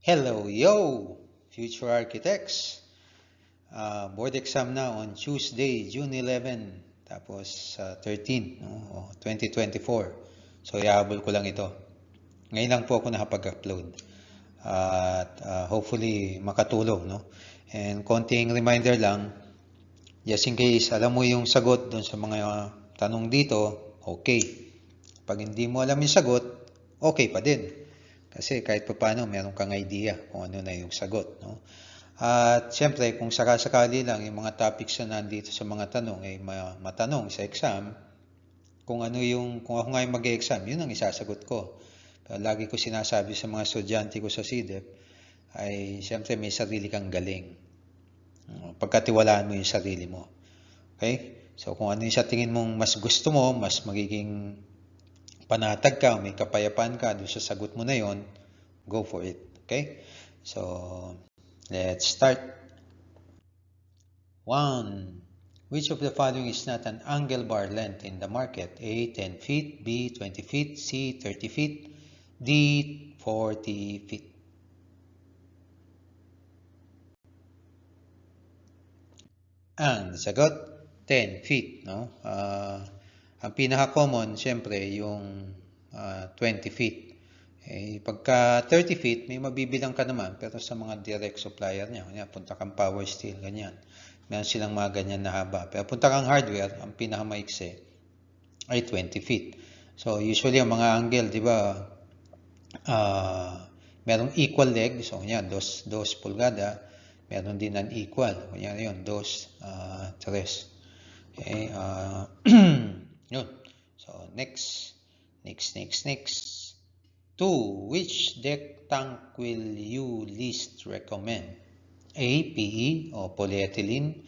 Hello, yo, future architects. Board exam na on Tuesday, June 11, tapos 13, no? 2024. So, ihabol ko lang ito. Ngayon lang po ako nakapag-upload. At hopefully makatulong, no? And konting reminder lang, just in case alam mo yung sagot doon sa mga tanong dito, okay. Pag hindi mo alam yung sagot, okay pa din. Kasi kahit pa paano, meron kang idea kung ano na yung sagot. No? At siyempre, kung sakasakali lang yung mga topics na nandito sa mga tanong ay matanong sa exam, kung ako nga yung mag-exam, yun ang isasagot ko. Pero lagi ko sinasabi sa mga estudyante ko sa CDEP, ay siyempre may sarili kang galing. Pagkatiwalaan mo yung sarili mo. Okay? So kung ano yung sa tingin mong mas gusto mo, mas magiging panatag ka, may kapayapaan ka doon sa sagot mo na yon, go for it. Okay? So, let's start. 1. Which of the following is not an angle bar length in the market? A. 10 feet, B. 20 feet, C. 30 feet, D. 40 feet. Ang sagot, 10 feet. No? Ang pinaka-common, siyempre, yung 20 feet. Pagka 30 feet, may mabibilang ka naman, pero sa mga direct supplier niya, punta kang Power Steel, ganyan. Meron silang mga ganyan na haba. Pero punta kang hardware, ang pinakamaiksi ay 20 feet. So, usually, ang mga angle, di ba, merong equal leg. So, yan, 2 pulgada. Meron din unequal. Yan yun, 2, 3. Okay, yun. So, next. 2. Which deck tank will you least recommend? A. PE o polyethylene,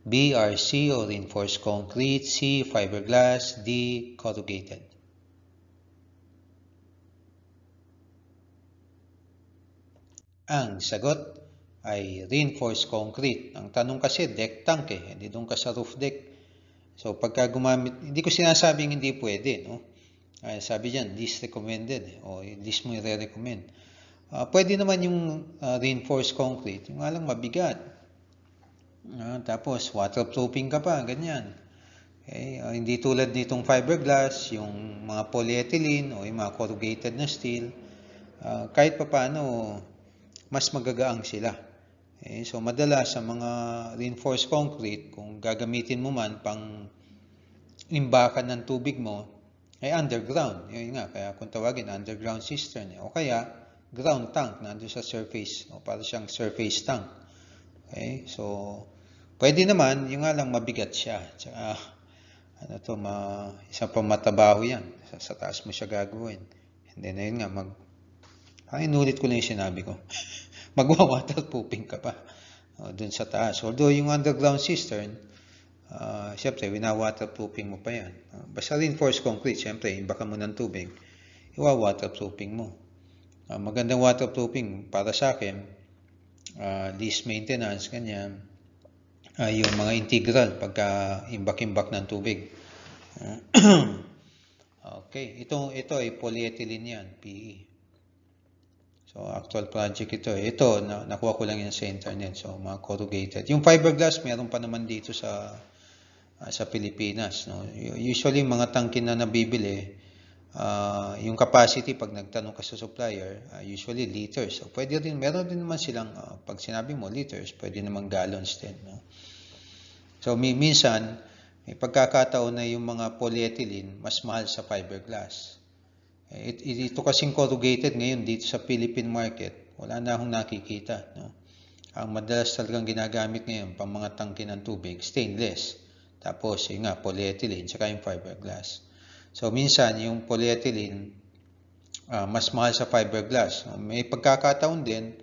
B. RC o reinforced concrete, C. fiberglass, D. corrugated. Ang sagot ay reinforced concrete. Ang tanong kasi deck tank hindi doon ka sa roof deck. So pagka gumamit, hindi ko sinasabing hindi pwede, no? Sabi dyan, least recommended o least mo i-recommend. Pwede naman yung reinforced concrete, yung alang mabigat. Tapos waterproofing ka pa, ganyan. Okay? Hindi tulad nitong fiberglass, yung mga polyethylene o yung mga corrugated na steel. Kahit pa paano, mas magagaang sila. Okay? So madalas sa mga reinforced concrete, kung gagamitin mo man pang imbakan ng tubig mo, ay underground. Yun nga, kaya kung tawagin, underground cistern. O kaya, ground tank, nandun sa surface. O para siyang surface tank. Okay, so, pwede naman, yung nga lang mabigat siya. Tsaka, isang pamatabaho yan. Sa taas mo siya gagawin. And then, ayun nga, inulit ko lang yung sinabi ko. Magwa-waterproofing ka pa. Dun sa taas. Although, yung underground cistern, siyempre, wina-waterproofing mo pa yan. Basta reinforced concrete, siyempre, imbaka mo ng tubig, iwa-waterproofing mo. Magandang waterproofing para sa akin, least maintenance, ganyan, yung mga integral pagka imbak-imbak ng tubig. Okay, ito ay polyethylene yan, PE. So, actual project ito. Ito, nakuha ko lang yan sa internet. So, mga corrugated. Yung fiberglass, meron pa naman dito sa Pilipinas. No? Usually, mga tangke na nabibili, yung capacity, pag nagtanong ka sa supplier, usually liters. So, pwede rin, meron din naman silang, pag sinabi mo liters, pwede naman gallons din. No? So, minsan, may pagkakataon na yung mga polyethylene, mas mahal sa fiberglass. Ito kasing corrugated ngayon dito sa Philippine market, wala na akong nakikita. No? Ang madalas talagang ginagamit ngayon pang mga tangke ng tubig, stainless. Tapos, yun nga, polyethylene, saka yung fiberglass. So, minsan, yung polyethylene, mas mahal sa fiberglass. May pagkakataon din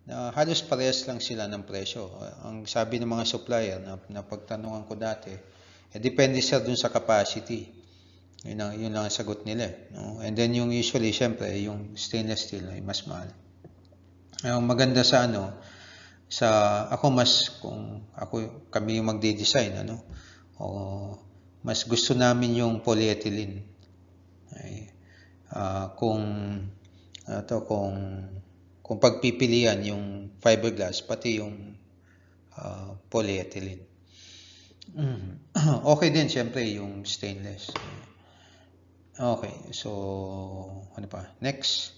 na halos parehas lang sila ng presyo. Ang sabi ng mga supplier na pagtanungan ko dati, depende siya dun sa capacity. Yun lang ang sagot nila. No? And then yung usually, syempre, yung stainless steel ay mas mahal. Ang maganda sa kung kami yung magde-design, mas gusto namin yung polyethylene. Kung kung pagpipilian yung fiberglass, pati yung polyethylene. Okay din, syempre, yung stainless. Okay, so, ano pa? Next.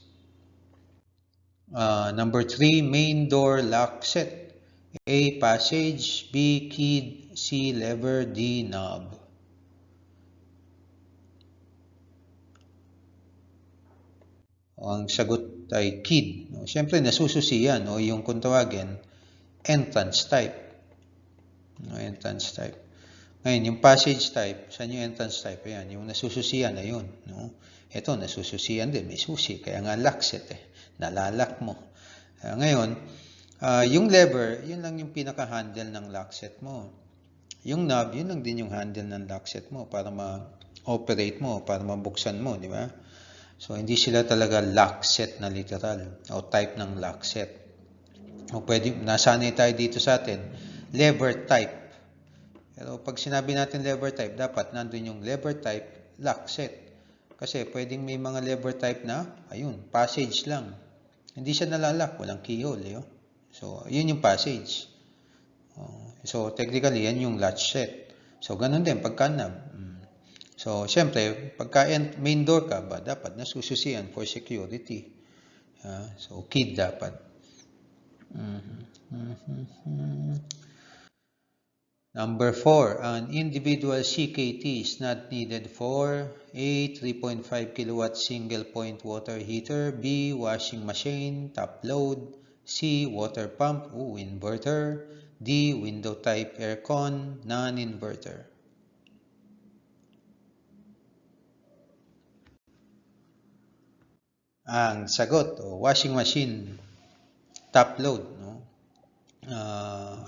Number 3, main door lock set. A, passage. B, key. C, lever. D, knob. Ang sagot ay key. Siyempre, nasususiyan o yung kung tawagin, entrance type. Entrance type. Ngayon, yung passage type, saan yung entrance type? Ayan, yung nasususiyan na yun. No? Ito, nasususiyan din. May susi. Kaya nga lock set eh. Nalalak mo. Ngayon, yung lever, yun lang yung pinaka-handle ng lock set mo. Yung knob, yun lang din yung handle ng lock set mo para ma-operate mo, para mabuksan mo, di ba? So, hindi sila talaga lock set na literal o type ng lock set. O pwede, nasanay tayo dito sa atin, lever type. Pero pag sinabi natin lever type, dapat nandun yung lever type lock set. Kasi pwedeng may mga lever type na, ayun, passage lang. Hindi siya nalalak, walang keyhole. So, yun yung passage. So, technically, yan yung latch set. So, ganun din, pagka knob. So, syempre, pagka main door ka ba, dapat nasususian for security. So, key dapat. Number 4, an individual CKT is not needed for A, 3.5 kilowatt single point water heater, B, washing machine, top load, C, water pump, inverter, D, window type aircon, non-inverter. Ang sagot, washing machine, top load. No?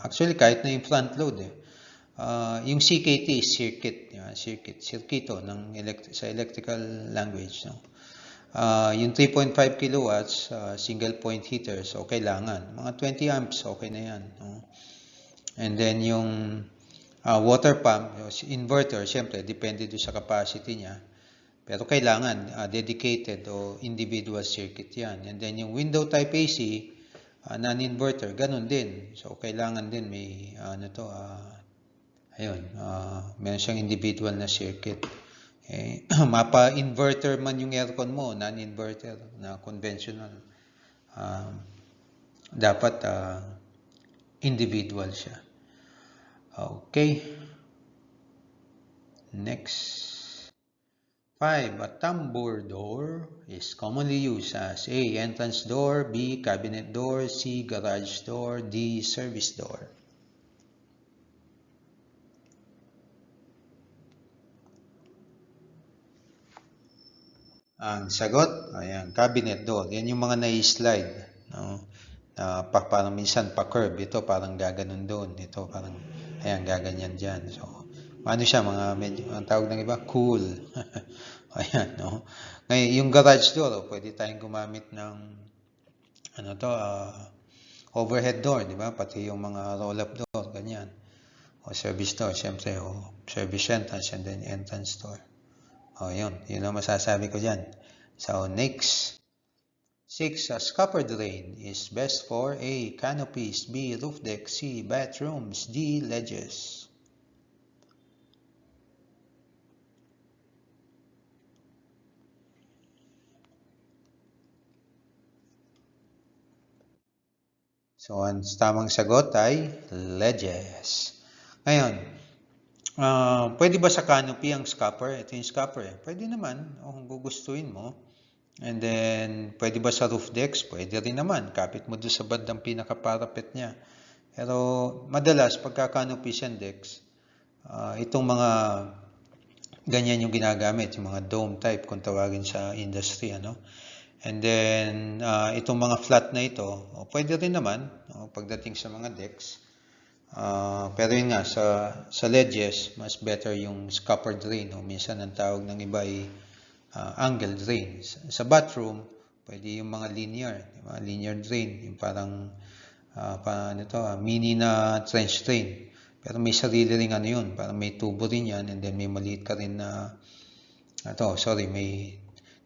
Actually, kahit na yung front load yung CKT is circuito sa electrical language. No? Yung 3.5 kilowatts single point heater, so kailangan. Mga 20 amps, okay na yan. No? And then yung water pump, inverter, syempre, depende doon sa capacity niya. Pero kailangan dedicated o individual circuit yan. And then yung window type AC, non-inverter, ganun din. So kailangan din may meron siyang individual na circuit. Mapa-inverter man yung aircon mo, non-inverter na conventional. Dapat individual siya. Okay. Next. 5. A tambour door is commonly used as A, entrance door, B, cabinet door, C, garage door, D, service door. Ang sagot, ayan, cabinet door. Yan yung mga nai-slide. No? Parang minsan pa-curve. Ito parang gaganon doon. Ito parang, ayan, gaganyan dyan. So, ano siya, mga medyo, ang tawag ng iba, cool. Ayan, no? Ngayon, yung garage door, pwede tayong gumamit ng, overhead door, di ba? Pati yung mga roll-up door, ganyan. O service door, syempre, service entrance and then entrance door. Yun ang masasabi ko dyan. So, next. 6. A scupper drain is best for A, canopies, B, roof deck, C, bathrooms, D, ledges. So, ang tamang sagot ay ledges. Ngayon, pwede ba sa canopy ang scupper? Ito yung scupper. Pwede naman, kung gugustuhin mo. And then, pwede ba sa roof decks? Pwede rin naman. Kapit mo doon sa bandang pinaka-parapet niya. Pero, madalas, pagka canopy and decks, itong mga ganyan yung ginagamit, yung mga dome type kung tawagin sa industry, And then, itong mga flat na ito, pwede rin naman, pagdating sa mga decks. Pero yun nga, sa ledges, mas better yung scupper drain. Minsan ang tawag ng iba ay angle drain. Sa bathroom, pwede yung mga linear drain. Yung parang mini na trench drain. Pero may sarili ring yun. Parang may tubo rin yan. And then may maliit ka rin na,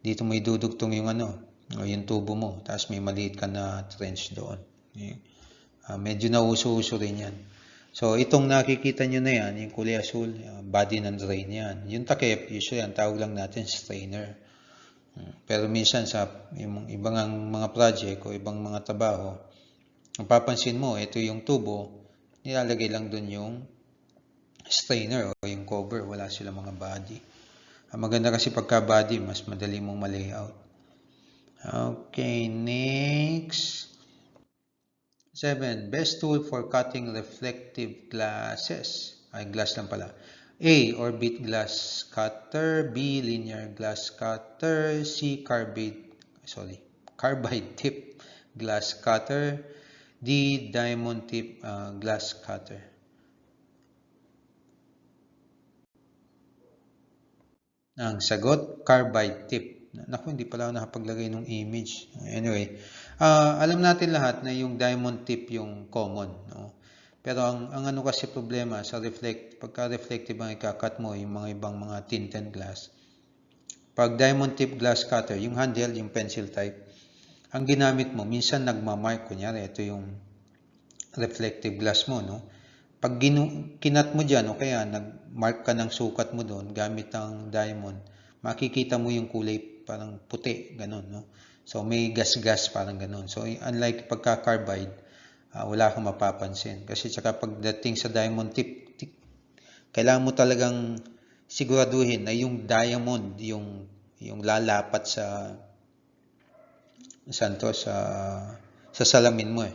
dito may dudugtong yung o yung tubo mo, tapos may maliit ka na trench doon. Medyo nauso-uso rin yan. So, itong nakikita nyo na yan, yung kulay asul, body ng drain yan. Yung takip, usually ang tawag lang natin strainer. Pero minsan sa ibang mga project o ibang mga trabaho, ang papansin mo, ito yung tubo, nilalagay lang dun yung strainer o yung cover, wala sila mga body. Ang maganda kasi pagka body, mas madali mong ma-layout. Okay, next. 7. Best tool for cutting reflective glasses. Ay, glass lang pala. A. Orbit glass cutter. B. Linear glass cutter. C. Carbide tip glass cutter. D. Diamond tip glass cutter. Ang sagot, carbide tip. Naku, hindi pala ako nakapaglagay ng image. Anyway, alam natin lahat na yung diamond tip yung common. No? Pero ang ano kasi problema sa pagka reflective ang ikakat mo, yung mga ibang mga tinted glass. Pag diamond tip glass cutter, yung handle, yung pencil type, ang ginamit mo, minsan nagmamark, kunyari, ito yung reflective glass mo, no? Pag kinat mo dyan, o kaya nag-mark ka ng sukat mo doon gamit ang diamond, makikita mo yung kulay parang puti, ganun, no? So, may gas-gas parang ganun. So, unlike pagka-carbide, wala kang mapapansin. Kasi tsaka pagdating sa diamond tip, kailangan mo talagang siguraduhin na yung diamond, yung lalapat sa salamin mo eh.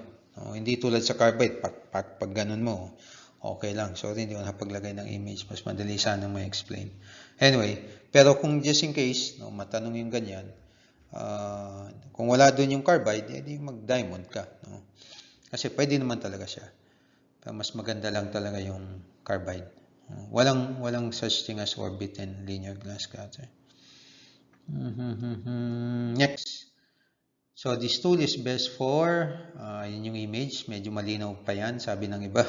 Hindi tulad sa carbide, pag ganun mo, okay lang. Sorry, hindi ko napaglagay ng image. Mas madali sana ma-explain. Anyway, pero kung just in case, matanong yung ganyan, kung wala doon yung carbide, edi mag-diamond ka. No? Kasi pwede naman talaga siya. Pero mas maganda lang talaga yung carbide. Walang such thing as orbit and linear glass cutter. Next. So, this tool is best for, yun yung image, medyo malinaw pa yan, sabi ng iba.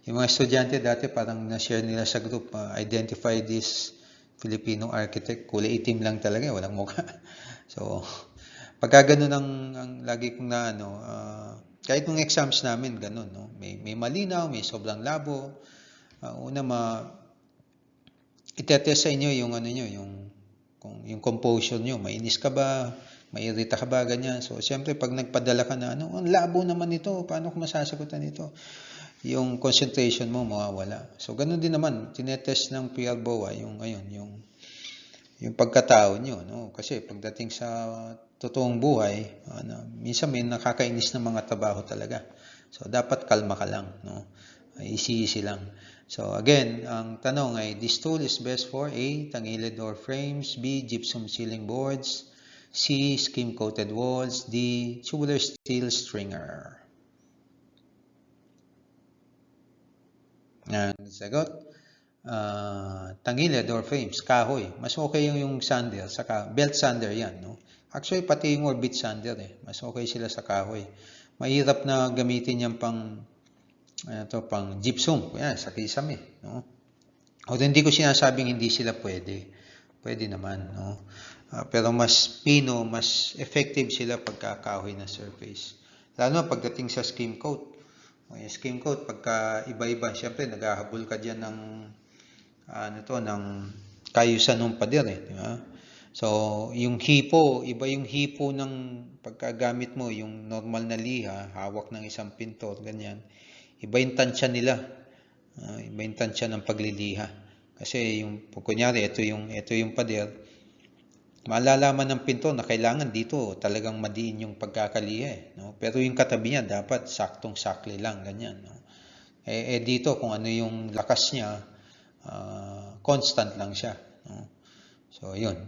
Yung mga estudyante dati parang na-share nila sa group, identify this Filipino architect, kulay itim lang talaga, walang mukha. So, pagka ganun ang lagi kong kahit nung exams namin, ganun, no? May malinaw, may sobrang labo. Itetest sa inyo yung yung composure nyo, mainis ka ba, mairita ka ba, ganyan. So, siyempre, pag nagpadala ka na, ang labo naman ito, paano ko masasagutan ito? Yung concentration mo mawawala. So, ganun din naman, tinetest ng PR BOA, yung pagkatao nyo, no? Kasi pagdating sa totoong buhay, minsan may nakakainis ng mga trabaho talaga. So, dapat kalma ka lang, no? Easy lang. So, again, ang tanong ay, this tool is best for A. Tangilid door frames, B. Gypsum ceiling boards, C. Skim-coated walls, D. Tubular steel stringer. Ang sagot, tangilid door frames, kahoy. Mas okay yung sander, belt sander yan. No? Actually, pati yung orbit sander, mas okay sila sa kahoy. Mahirap na gamitin yan pang gypsum, yan, sa kisame, no? O hindi ko sinasabing hindi sila pwede. Pwede naman, no? Pero mas effective sila pagkakahoy na surface. Lalo na pagdating sa skim coat. Yung skim coat, pagka iba-iba, syempre naghahabol ka diyan ng ng kayusan ng pader, di ba? So, yung hipo, iba yung hipo ng pagkagamit mo, yung normal na liha, hawak ng isang pintor, ganyan. Iba yung tansya nila. Iba yung tansya ng pagliliha. Kasi kunyari, ito yung pader, malalaman ng pintor na kailangan dito talagang madiin yung pagkakaliha. No? Pero yung katabi niya, dapat saktong-sakli lang, ganyan. No? Dito, kung ano yung lakas niya, constant lang siya. No? So, yun.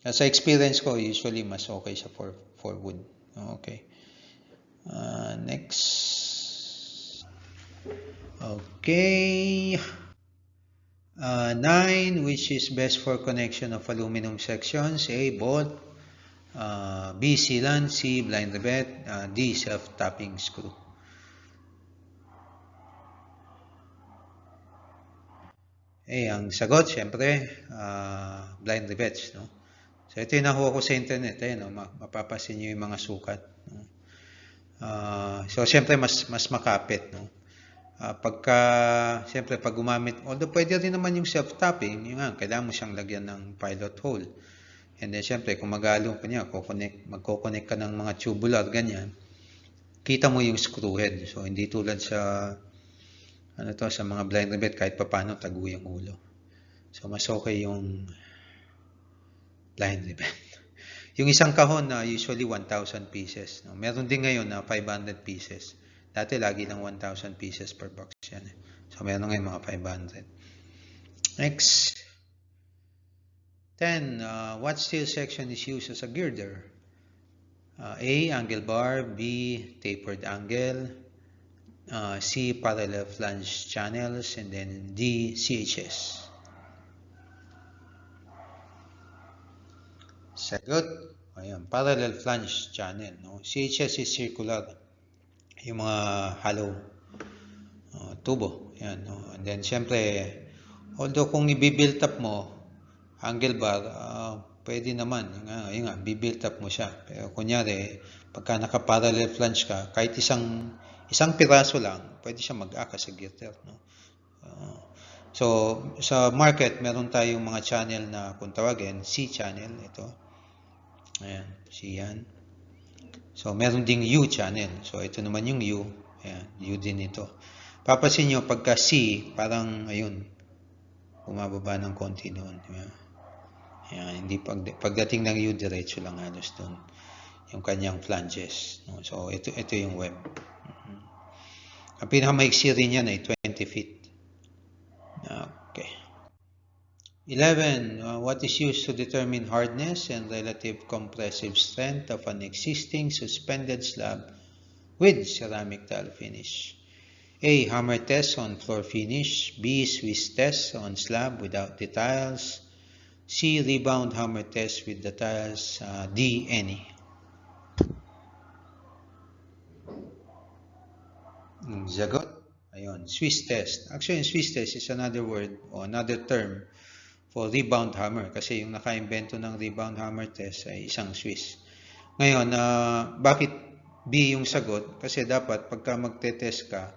Sa experience ko, usually mas okay siya for wood. Okay. Next. Okay. 9, which is best for connection of aluminum sections? A, bolt. B, sealant. C, blind rivet. D, self-tapping screw. Ang sagot, syempre, blind rivets. No? So ito yung nakuha ko sa internet. Ayan, mapapasin nyo yung mga sukat. No? So siyempre mas makapit. No? Siyempre pag gumamit, although pwede rin naman yung self-tapping, yung nga, kailangan mo siyang lagyan ng pilot hole. And then siyempre kung magalo ka niya, magko-connect ka ng mga tubular, ganyan, kita mo yung screw head. So hindi tulad sa sa mga blind rivet, kahit papano tago yung ulo. So mas okay yung blind rivet. Yung isang kahon na usually 1,000 pieces. No? Meron din ngayon na 500 pieces. Dati lagi lang 1,000 pieces per box yan. So meron ngayon mga 500. Next. 10. What steel section is used as a girder? A. Angle bar. B. Tapered angle. C. Parallel flange channels. And then D. CHS. Sagot. Ayan, parallel flange channel. No? CHS is circular. Yung mga hollow tubo. Ayan, no? And then, syempre, although kung i-build up mo, angle bar, pwede naman. Yung nga, bi-build up mo siya. Pero kunyari, pagka naka-parallel flange ka, kahit isang piraso lang, pwede siya mag-aka sa girder. No? So, sa market, meron tayong mga channel na, kung tawagin, C channel. Ito. Ayan, C yan. So, meron ding U channel. So, ito naman yung U. Ayan, U din ito. Papasin nyo, pagka C, parang, ayun, bumababa ng konti doon. Ayan, hindi pagdating ng U, diretso lang halos doon. Yung kanyang flanges. No? So, ito yung web. Ang pinakamaiksi rin yan ay 20 feet. Okay. 11. What is used to determine hardness and relative compressive strength of an existing suspended slab with ceramic tile finish? A. Hammer test on floor finish. B. Swiss test on slab without the tiles. C. Rebound hammer test with the tiles. D. Any. Sagot. Ayun, Swiss test. Actually, Swiss test is another word or another term for rebound hammer kasi yung naka-invento ng rebound hammer test ay isang Swiss. Ngayon, bakit B yung sagot? Kasi dapat pagka magte-test ka,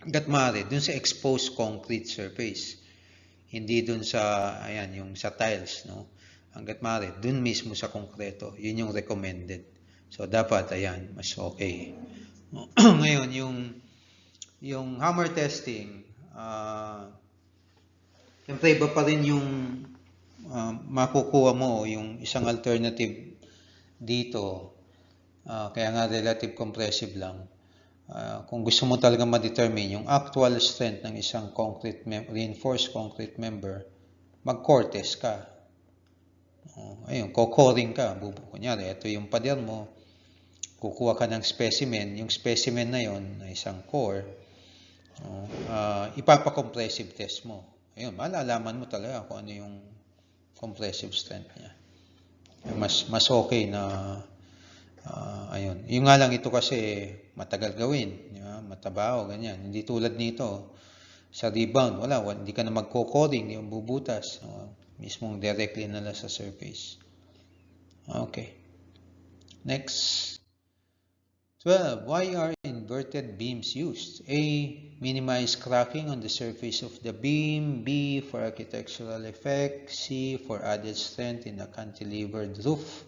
hanggat maaari, dun sa exposed concrete surface. Hindi dun sa, ayan, yung sa tiles, no? Hanggat maaari, dun mismo sa konkreto. Yun yung recommended. So, dapat, ayan, mas okay. Ngayon, yung hammer testing, siyempre iba pa rin yung makukuha mo, yung isang alternative dito, kaya nga relative compressive lang. Kung gusto mo talaga ma-determine yung actual strength ng isang reinforced concrete member, mag-core test ka. Ayun, co-coring ka. Kunyari, ito yung pader mo, kukuha ka ng specimen, yung specimen na yon na isang core, ipapa-compressive test mo. Ayun, malalaman mo talaga kung ano yung compressive strength niya. Mas okay na ayun. Yung nga lang ito kasi matagal gawin, matabaho, ganyan. Hindi tulad nito sa rebound, hindi ka na magko-coding, yung bubutas, mismong directly na sa surface. Okay. Next. 12. Why are inverted beams used? A. Minimize cracking on the surface of the beam. B. For architectural effect. C. For added strength in a cantilevered roof.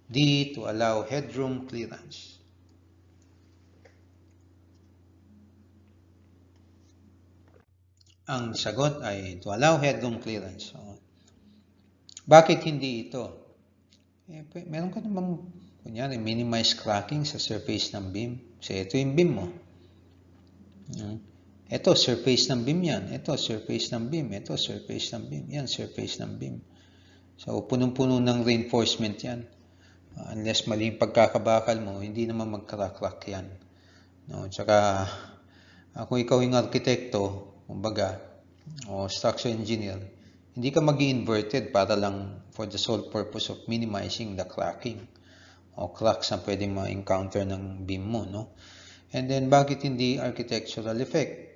D. To allow headroom clearance. Ang sagot ay to allow headroom clearance. Bakit hindi ito? Meron ka namang, kunyari, minimize cracking sa surface ng beam. Kasi ito yung beam mo. Ito, surface ng beam yan. Ito, surface ng beam. Ito, surface ng beam. Yan, surface ng beam. So, punong-puno ng reinforcement yan. Unless mali yung pagkakabakal mo, hindi naman magkarack-rack yan. No? Tsaka, kung ikaw yung arkitekto, kumbaga, o structural engineer, hindi ka mag-inverted para lang for the sole purpose of minimizing the cracking o cracks na pwedeng ma-encounter ng beam mo, no? And then, bakit hindi architectural effect?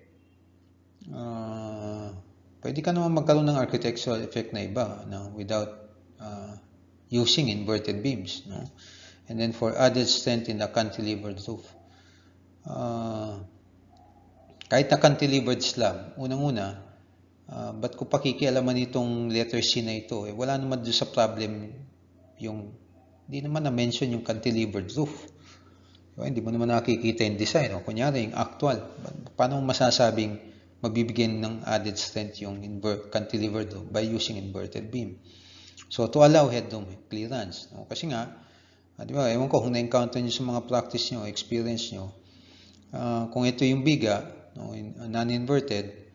Pwede ka naman magkaroon ng architectural effect na iba, no? Without using inverted beams, no? And then for added strength in the cantilevered roof. Kahit na cantilevered slab, unang-una, ba't ko pakikialaman itong letter C na ito? Wala naman doon sa problem yung, hindi naman na-mention yung cantilevered roof. Diba? Hindi mo naman nakikita yung design. O, kunyari, yung actual. Paano mo masasabing magbibigyan ng added strength yung cantilevered roof? By using inverted beam. So, to allow headroom clearance. No? Kasi nga, di ba, ewan ko kung na-encounter nyo sa mga practice nyo, experience nyo, kung ito yung biga, no, non-inverted,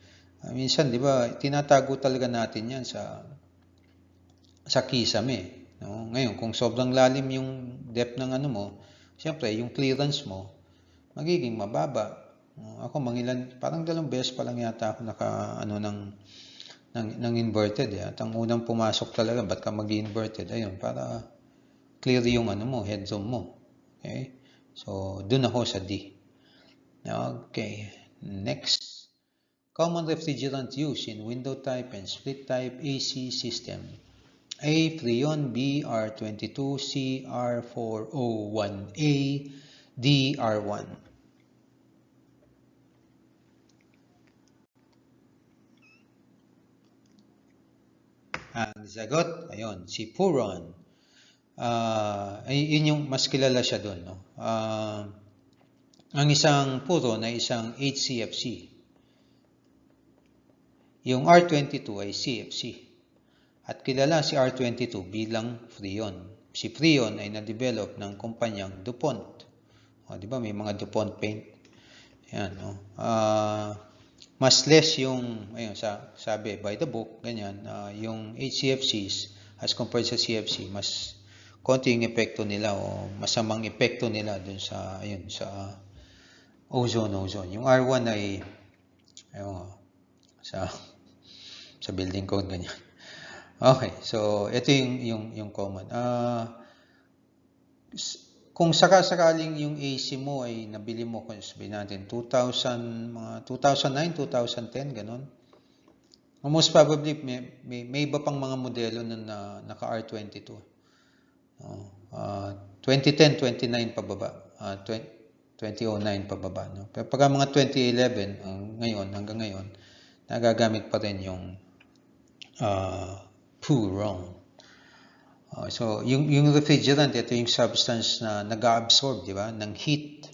minsan, di ba, tinatago talaga natin yan sa kisame. No? Ngayon, kung sobrang lalim yung depth ng ano mo, siyempre, yung clearance mo, magiging mababa. Ako, parang 2 beses pa lang yata ako ng inverted. At ang unang pumasok talaga, ba't ka mag-inverted? Ayun, para clear yung ano mo, headroom mo. Okay? So, dun ako sa D. Okay, next. Common refrigerant used in window type and split type AC system. A. Freon. B. R22. C. R401A. D. R1. Ang sagot, ayun, si Puron. Yun yung mas kilala siya doon. No? Ang isang Puron ay isang HCFC. Yung R22 ay CFC. At kilala si R22 bilang Freon. Si Freon ay na-develop ng kumpanyang DuPont. Di ba may mga DuPont paint? Yan, no? Mas less yung, ayun, sabi by the book, ganyan, yung HCFCs as compared sa CFC, mas konti yung epekto nila o masamang epekto nila dun sa, ayun, sa ozone. Yung R1 ay, ayun, sa building code, ganyan. Okay, so ito yung common. Kung sakasakaling yung AC mo ay nabili mo, kung sabihin natin 2009, 2010, ganun. Most probably may iba pang mga modelo na naka R22. 2010, 29 pababa. 2009 pababa. No? Pero pagka mga 2011, hanggang ngayon, nagagamit pa rin yung Puron. So, yung refrigerant, ito yung substance na nag-absorb, di ba, ng heat.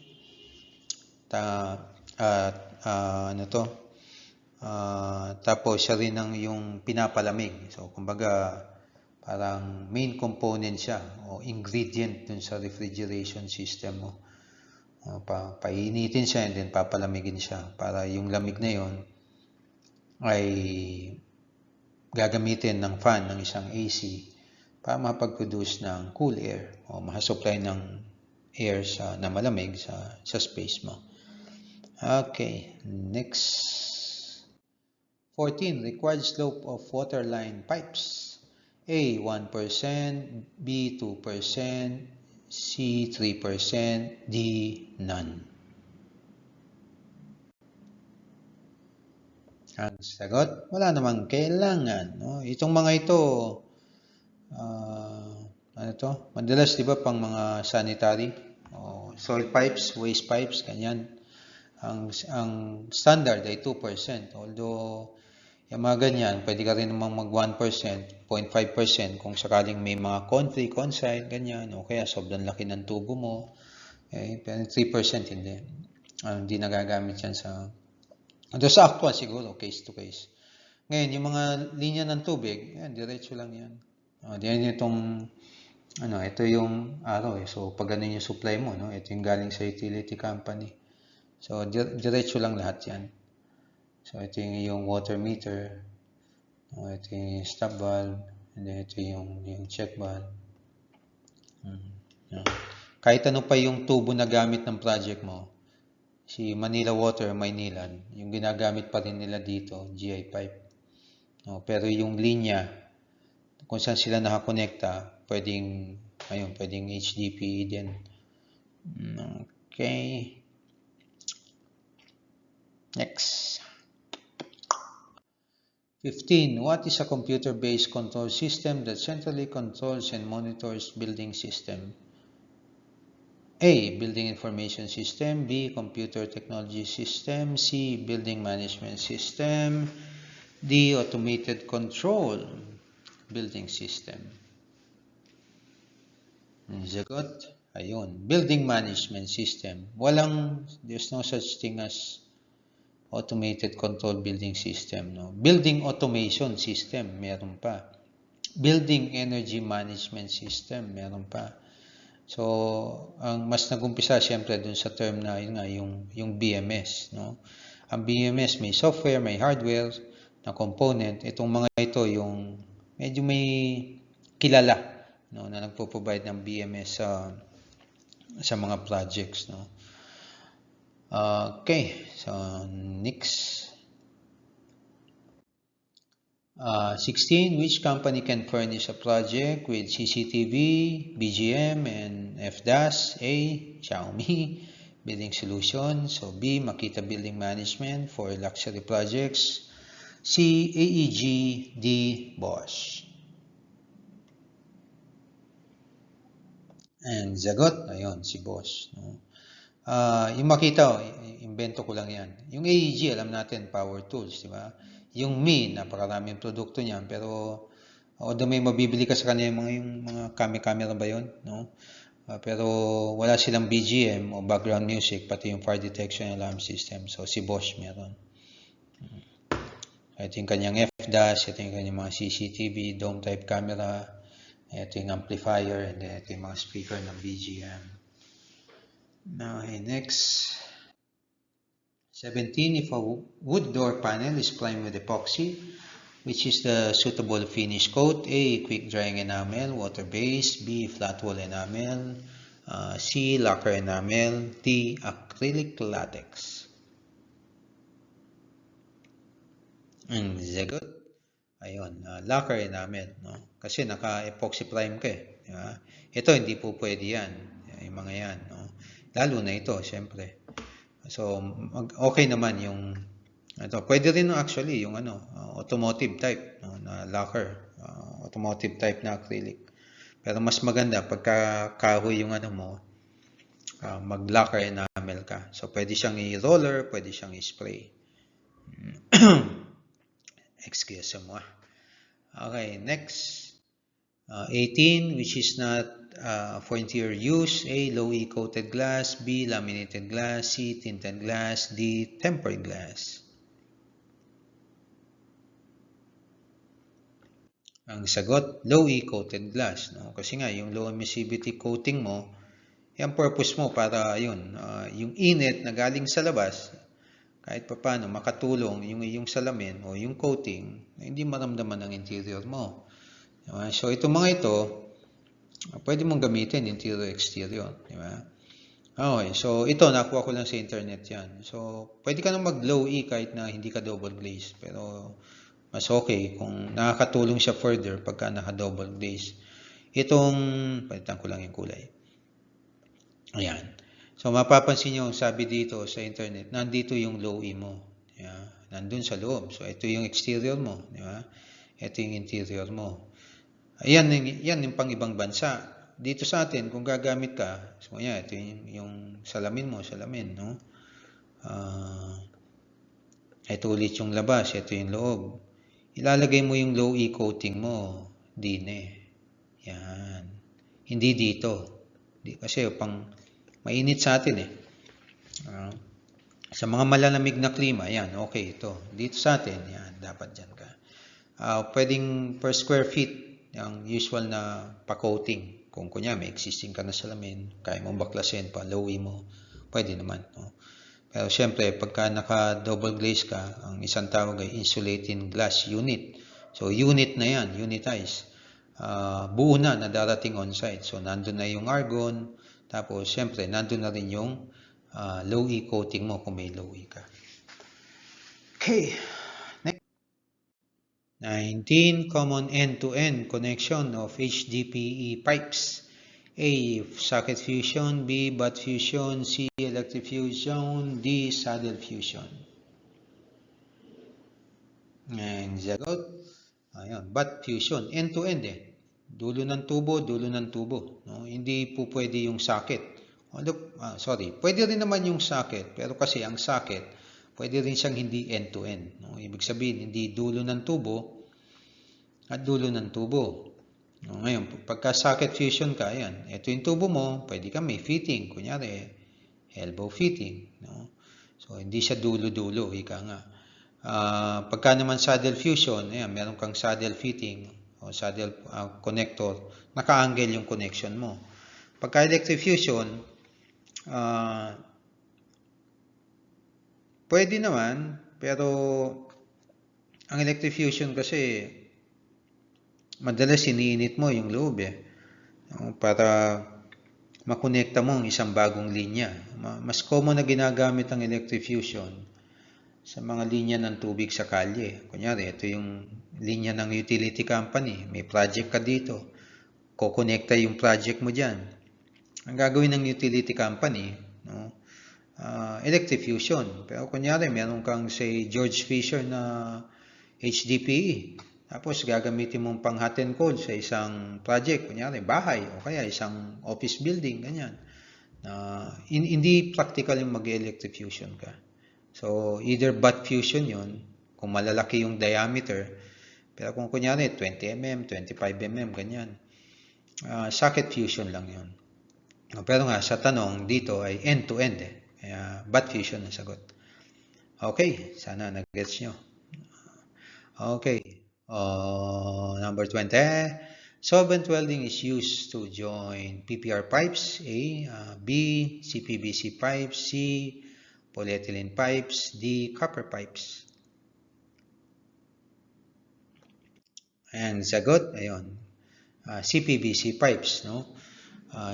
Tapos, siya rin yung pinapalamig. So, kumbaga, parang main component siya o ingredient dun sa refrigeration system mo. Painitin siya and then papalamigin siya para yung lamig na yon ay gagamitin ng fan ng isang AC para mapag-produce ng cool air o ma-supply ng air na malamig sa space mo. Okay, next. 14. Required slope of waterline pipes. A. 1%, B. 2%, C. 3%, D. None. Ang sagot, wala namang kailangan. No? Itong mga ito, madalas, di ba, pang mga sanitary, soil pipes, waste pipes, ganyan. Ang standard ay 2%. Although, yung mga ganyan, pwede ka rin namang mag 1%, 0.5% kung sakaling may mga con-free, con-site, ganyan, o kaya sobrang laki ng tubo mo. Okay? Pero 3% hindi. Hindi nagagamit yan sa actual siguro, case to case. Ngayon, yung mga linya ng tubig, yan, diretso lang yan. Diyan ito yung araw eh. So, pag ano yung supply mo, no? Ito yung galing sa utility company. So, diretso lang lahat yan. So, ito yung water meter. Ito yung stop valve. And then, ito yung check valve. Kahit ano pa yung tubo na gamit ng project mo, si Manila Water, Maynila, yung ginagamit pa rin nila dito, GI pipe. Pero yung linya, kung saan sila nakakonekta, pwedeng HDPE din. Okay. Next. 15. What is a computer-based control system that centrally controls and monitors building system? A. Building information system. B. Computer technology system. C. Building management system. D. Automated control building system. Sagot, ayun, building management system. There's no such thing as automated control building system. No? Building automation system, meron pa. Building energy management system, meron pa. So, ang mas nagumpisa siyempre dun sa term na yun nga, yung BMS. No? Ang BMS may software, may hardware na component. Itong mga ito yung medyo may kilala, no, na nagpo-provide ng BMS sa mga projects, no. Okay, so next. 16. Which company can furnish a project with CCTV, BGM, and FDAS? A. Xiaomi Building Solutions. So B. Makita Building Management for luxury projects. C. AEG. D. Bosch. And sagot, ayun, si Bosch. No? Yung Makita, invento ko lang yan. Yung AEG, alam natin, power tools, di ba? Yung Mi, napakaraming produkto niyan, pero although may mabibili ka sa kanya yung mga camera ba yun, no? Pero wala silang BGM o background music, pati yung fire detection alarm system. So si Bosch meron. Ito yung kanyang FDAS, ito yung kanyang mga CCTV, dome type camera, ito yung amplifier, and then ito yung mga speaker ng BGM. Now, next. 17. If a wood door panel is primed with epoxy, which is the suitable finish coat? A. Quick drying enamel, water-based. B. Flat wall enamel. C. Lacquer enamel. D. Acrylic latex. And sagot, ayun, lacquer enamel, no? Kasi naka-epoxy prime ka eh. Diba? Ito, hindi po pwede yan. Yung mga yan, no? Lalo na ito, syempre. So, okay naman yung ito. Pwede rin actually yung automotive type, no, na lacquer, automotive type na acrylic. Pero mas maganda pagka kahoy yung mo, mag-lacquer enamel ka. So, pwede siyang i-roller, pwede siyang i-spray. Excuse mo. Okay, next. 18, which is not for interior use. A. Low-E coated glass. B. Laminated glass. C. Tinted glass. D. Tempered glass. Ang sagot, low-E coated glass. No? Kasi nga, yung low emissivity coating mo, yung purpose mo para yun, yung init na galing sa labas, kahit pa paano makatulong yung salamin o yung coating na hindi maramdaman ng interior mo. Diba? So, itong mga ito, pwede mong gamitin interior exterior. Diba? Okay, so ito, nakuha ko lang sa internet yan. So, pwede ka na mag-low-E kahit na hindi ka double glaze. Pero, mas okay kung nakakatulong siya further pagka naka-double glaze. Palitan ko lang yung kulay. Ayan. So, mapapansin nyo, sabi dito sa internet, nandito yung low-E mo. Yeah? Nandun sa loob. So, ito yung exterior mo. Diba? Ito yung interior mo. Ayan, yan yung pang ibang bansa. Dito sa atin, kung gagamit ka, so, yeah, ito yung salamin mo, no? Ito ulit yung labas, ito yung loob. Ilalagay mo yung low-E coating mo, dine. Yan. Hindi dito. Kasi pang mainit sa atin eh. Sa mga malalamig na klima, yan, okay ito. Dito sa atin, yan, dapat dyan ka. Pwedeng per square feet, yung usual na pa-coating. Kung kunya may existing ka na salamin, kaya mong baklasin pa, low-E mo, pwede naman. No? Pero syempre, pagka naka-double glaze ka, ang isang tawag ay insulating glass unit. So, unit na yan, unitize. Buo na darating on-site. So, nandun na yung argon. Tapos, syempre, nandun na rin yung low-E coating mo kung may low-E ka. Okay. Next. 19. Common end-to-end connection of HDPE pipes. A. Socket fusion. B. Butt fusion. C. Electric fusion. D. Saddle fusion. And sagot, ayun, but fusion, end-to-end Dulo ng tubo, dulo ng tubo. No? Hindi po pwede yung socket. Sorry, pwede rin naman yung socket, pero kasi ang socket, pwede rin siyang hindi end-to-end. No? Ibig sabihin, hindi dulo ng tubo at dulo ng tubo. No? Ngayon, pagka socket fusion ka, ayan, ito yung tubo mo, pwede ka may fitting, kunyari, elbow fitting. No? So, hindi siya dulo-dulo, ika nga. Pagka naman saddle fusion, ayan, meron kang saddle fitting o saddle connector, naka-angle yung connection mo. Pagka electric fusion, pwede naman, pero ang electric fusion kasi madalas iniinit mo yung loob para makonekta mo ang isang bagong linya. Mas common na ginagamit ang electric fusion sa mga linya ng tubig sa kalye. Kunyari, ito yung linya ng utility company. May project ka dito. Kukonekta yung project mo dyan. Ang gagawin ng utility company, no? Electric fusion. Pero kunyari, meron kang, say, George Fisher na HDPE. Tapos, gagamitin mong pang hot and cold sa isang project. Kunyari, bahay o kaya isang office building, ganyan. Hindi practical yung mag-electric fusion ka. So, either butt fusion yun, kung malalaki yung diameter, pero kung kunyari 20 mm, 25 mm, ganyan, socket fusion lang yun. Pero nga, sa tanong dito ay end-to-end Kaya, butt fusion ang sagot. Okay, sana nag-gets nyo. Okay, number 20. Solvent welding is used to join PPR pipes, A, B, CPVC pipes, C, polyethylene pipes, D, copper pipes. And sagot, ayun, CPVC pipes, no?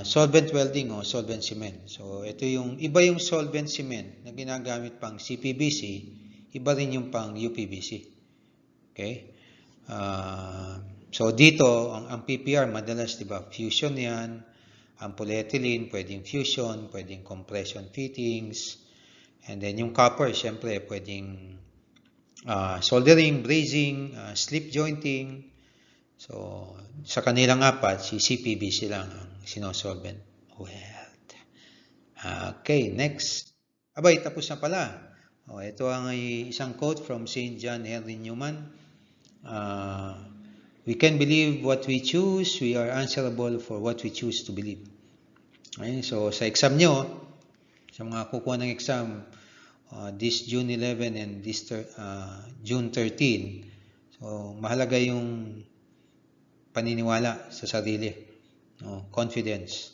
Solvent welding o solvent cement. So, ito yung, iba yung solvent cement na ginagamit pang CPVC, iba rin yung pang UPVC. Okay? So, dito, ang PPR, madalas, di ba, fusion yan. Ang polyethylene, pwedeng fusion, pwedeng compression fittings. And then, yung copper, syempre, pwedeng soldering, brazing, slip jointing. So, sa kanilang apat, si CPVC lang ang sinosolvent weld. Okay, next. Abay, tapos na pala. Ito ang isang quote from St. John Henry Newman. We can believe what we choose. We are answerable for what we choose to believe. Okay, so, sa exam nyo, sa mga kukuha ng exam, this June 11 and this June 13, so, mahalaga yung paniniwala sa sarili, no? Confidence.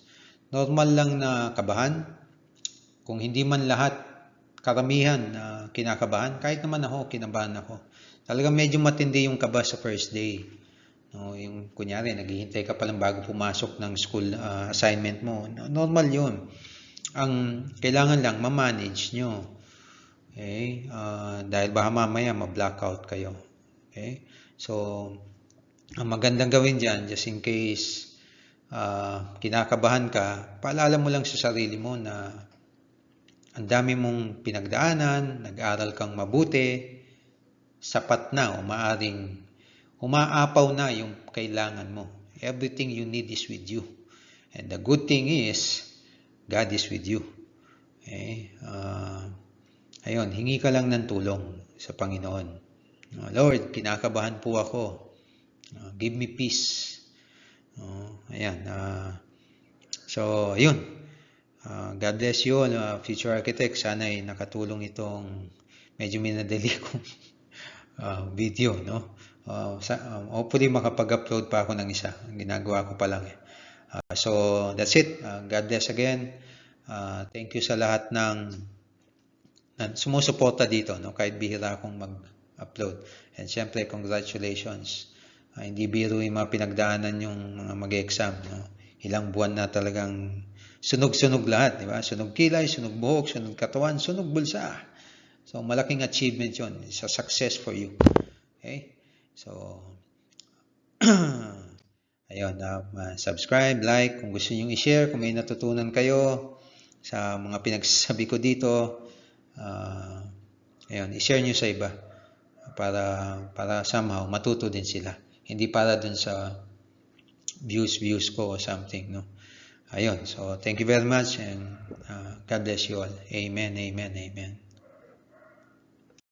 Normal lang na kabahan. Kung hindi man lahat, karamihan na kinakabahan. Kahit naman ako, kinabahan ako. Talagang medyo matindi yung kaba sa first day. No, yung kunyari, naghihintay ka pa lang bago pumasok ng school assignment mo. Normal yun. Ang kailangan lang, ma-manage nyo. Okay? Dahil baka mamaya ma-blackout kayo. Okay? So, ang magandang gawin dyan, just in case kinakabahan ka, paalala mo lang sa sarili mo na ang dami mong pinagdaanan, nag-aral kang mabuti, sapat na o maaring umaapaw na yung kailangan mo. Everything you need is with you. And the good thing is, God is with you. Okay? Ayun, hingi ka lang ng tulong sa Panginoon. Lord, kinakabahan po ako. Give me peace. Ayan. So, yun. God bless you all, future architects. Sana ay nakatulong itong medyo minadali kong video, no? Hopefully makapag-upload pa ako ng isa. Ginagawa ko pa lang. So, that's it. God bless again. Thank you sa lahat ng sumusuporta dito, no? Kahit bihira akong mag-upload. And syempre, congratulations. Hindi biro yung mga pinagdaanan yung mga mag-exam. No? Ilang buwan na talagang sunog-sunog lahat. Di ba? Sunog kilay, sunog buhok, sunog katawan, sunog bulsa. So, malaking achievement yun. It's a success for you. Okay? So, ayun. Subscribe, like, kung gusto nyo i-share, kung may natutunan kayo sa mga pinagsasabi ko dito, ayun, i-share nyo sa iba. para somehow matuto din sila. Hindi para dun sa views ko or something, no? Ayun. So, thank you very much and God bless you all. Amen, amen, amen.